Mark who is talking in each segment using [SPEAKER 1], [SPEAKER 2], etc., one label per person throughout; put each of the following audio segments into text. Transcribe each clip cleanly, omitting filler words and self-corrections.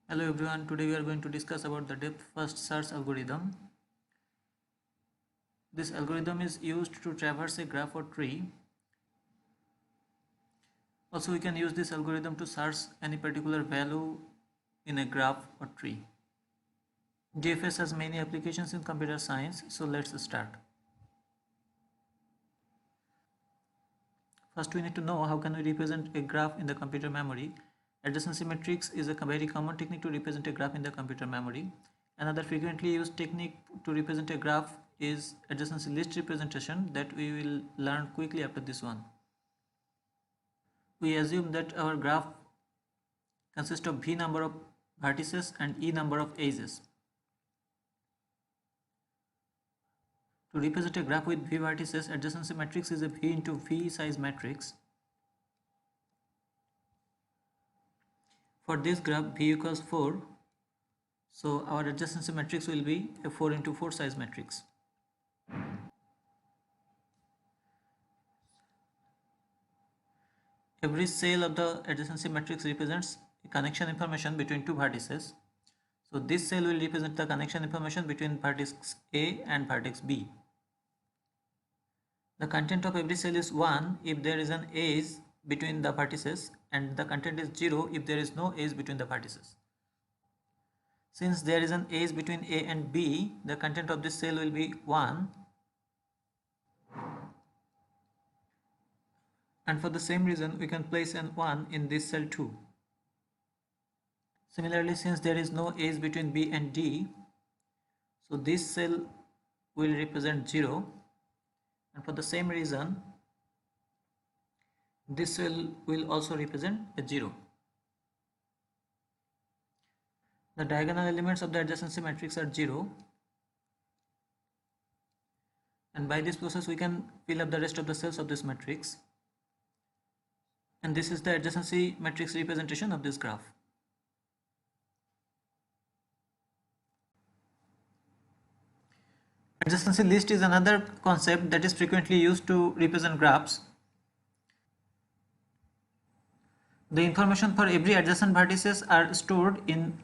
[SPEAKER 1] Hello everyone, today we are going to discuss about the depth first search algorithm. This algorithm is used to traverse a graph or tree. Also, we can use this algorithm to search any particular value in a graph or tree. DFS has many applications in computer science, so let's start. First, we need to know how can we represent a graph in the computer memory. Adjacency matrix is a very common technique to represent a graph in the computer memory. Another frequently used technique to represent a graph is adjacency list representation that we will learn quickly after this one. We assume that our graph consists of v number of vertices and e number of edges. To represent a graph with v vertices, adjacency matrix is a v into v size matrix. For this graph, v equals 4. So our adjacency matrix will be a 4 into 4 size matrix. Every cell of the adjacency matrix represents a connection information between two vertices. So this cell will represent the connection information between vertex A and vertex B. The content of every cell is 1 if there is an edge between the vertices, and the content is 0 if there is no edge between the vertices. Since there is an edge between A and B, the content of this cell will be 1. And for the same reason, we can place an 1 in this cell too. Similarly, since there is no edge between B and D, so this cell will represent 0. And for the same reason, this cell will also represent a 0. The diagonal elements of the adjacency matrix are 0. And by this process, we can fill up the rest of the cells of this matrix. And this is the adjacency matrix representation of this graph. Adjacency list is another concept that is frequently used to represent graphs. The information for every adjacent vertices are stored in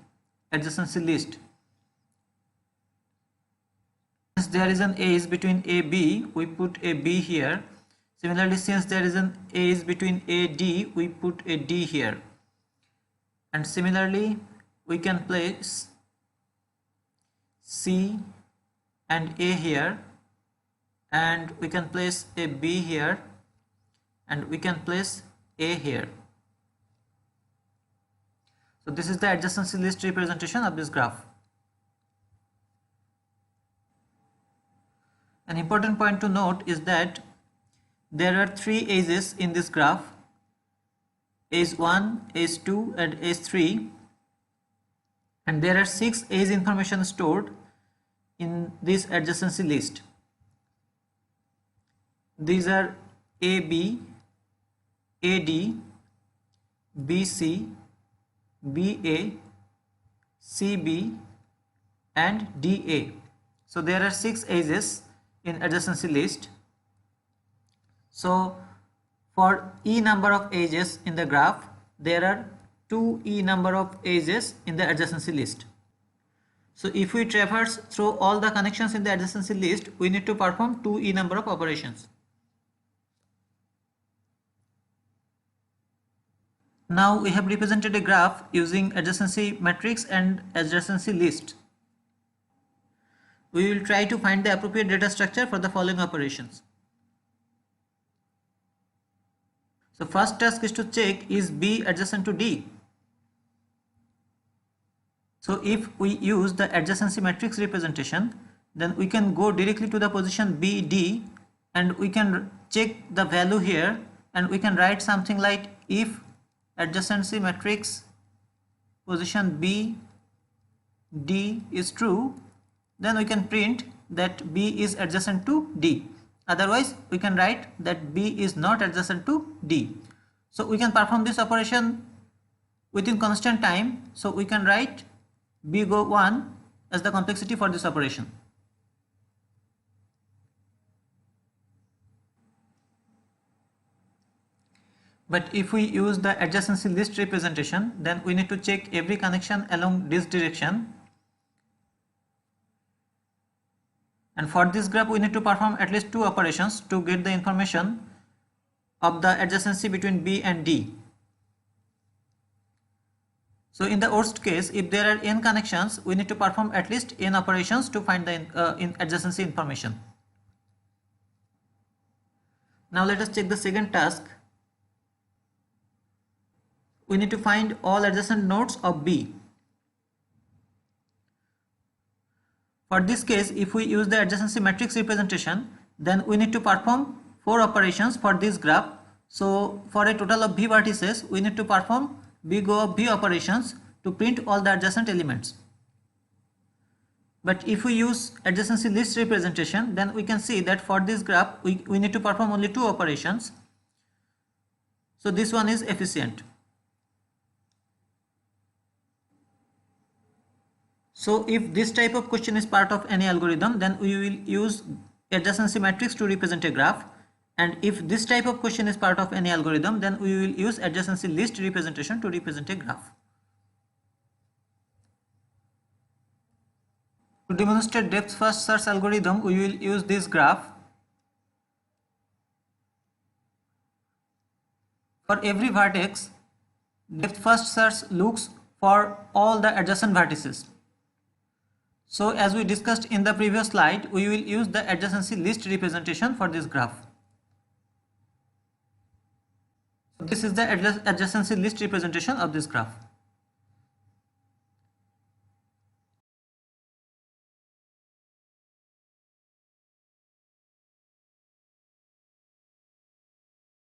[SPEAKER 1] adjacency list. Since there is an edge between AB, we put a B here. Similarly, since there is an edge between AD, we put a D here. And similarly, we can place C and A here, and we can place a B here, and we can place A here. So this is the adjacency list representation of this graph. An important point to note is that there are 3 edges in this graph: edge 1, edge 2 and edge 3, and there are 6 edge information stored in this adjacency list. These are AB, AD, BC, BA, CB and DA. So there are 6 edges in adjacency list. So for E number of edges in the graph, there are 2 E number of edges in the adjacency list. So if we traverse through all the connections in the adjacency list, we need to perform 2 E number of operations. Now we have represented a graph using adjacency matrix and adjacency list. We will try to find the appropriate data structure for the following operations. So first task is to check, is B adjacent to D? So if we use the adjacency matrix representation, then we can go directly to the position BD and we can check the value here, and we can write something like, if adjacency matrix position B D is true, then we can print that B is adjacent to D. Otherwise, we can write that B is not adjacent to D. So we can perform this operation within constant time. So we can write B go 1 as the complexity for this operation. But if we use the adjacency list representation, then we need to check every connection along this direction. And for this graph, we need to perform at least 2 operations to get the information of the adjacency between B and D. So in the worst case, if there are n connections, we need to perform at least n operations to find the adjacency information. Now let us check the second task. We need to find all adjacent nodes of B. For this case, if we use the adjacency matrix representation, then we need to perform 4 operations for this graph. So for a total of B vertices, we need to perform big O of B operations to print all the adjacent elements. But if we use adjacency list representation, then we can see that for this graph, we need to perform only 2 operations. So this one is efficient. So if this type of question is part of any algorithm, then we will use adjacency matrix to represent a graph. And if this type of question is part of any algorithm, then we will use adjacency list representation to represent a graph. To demonstrate depth first search algorithm, we will use this graph. For every vertex, depth first search looks for all the adjacent vertices. So as we discussed in the previous slide, we will use the adjacency list representation for this graph. So this is the adjacency list representation of this graph.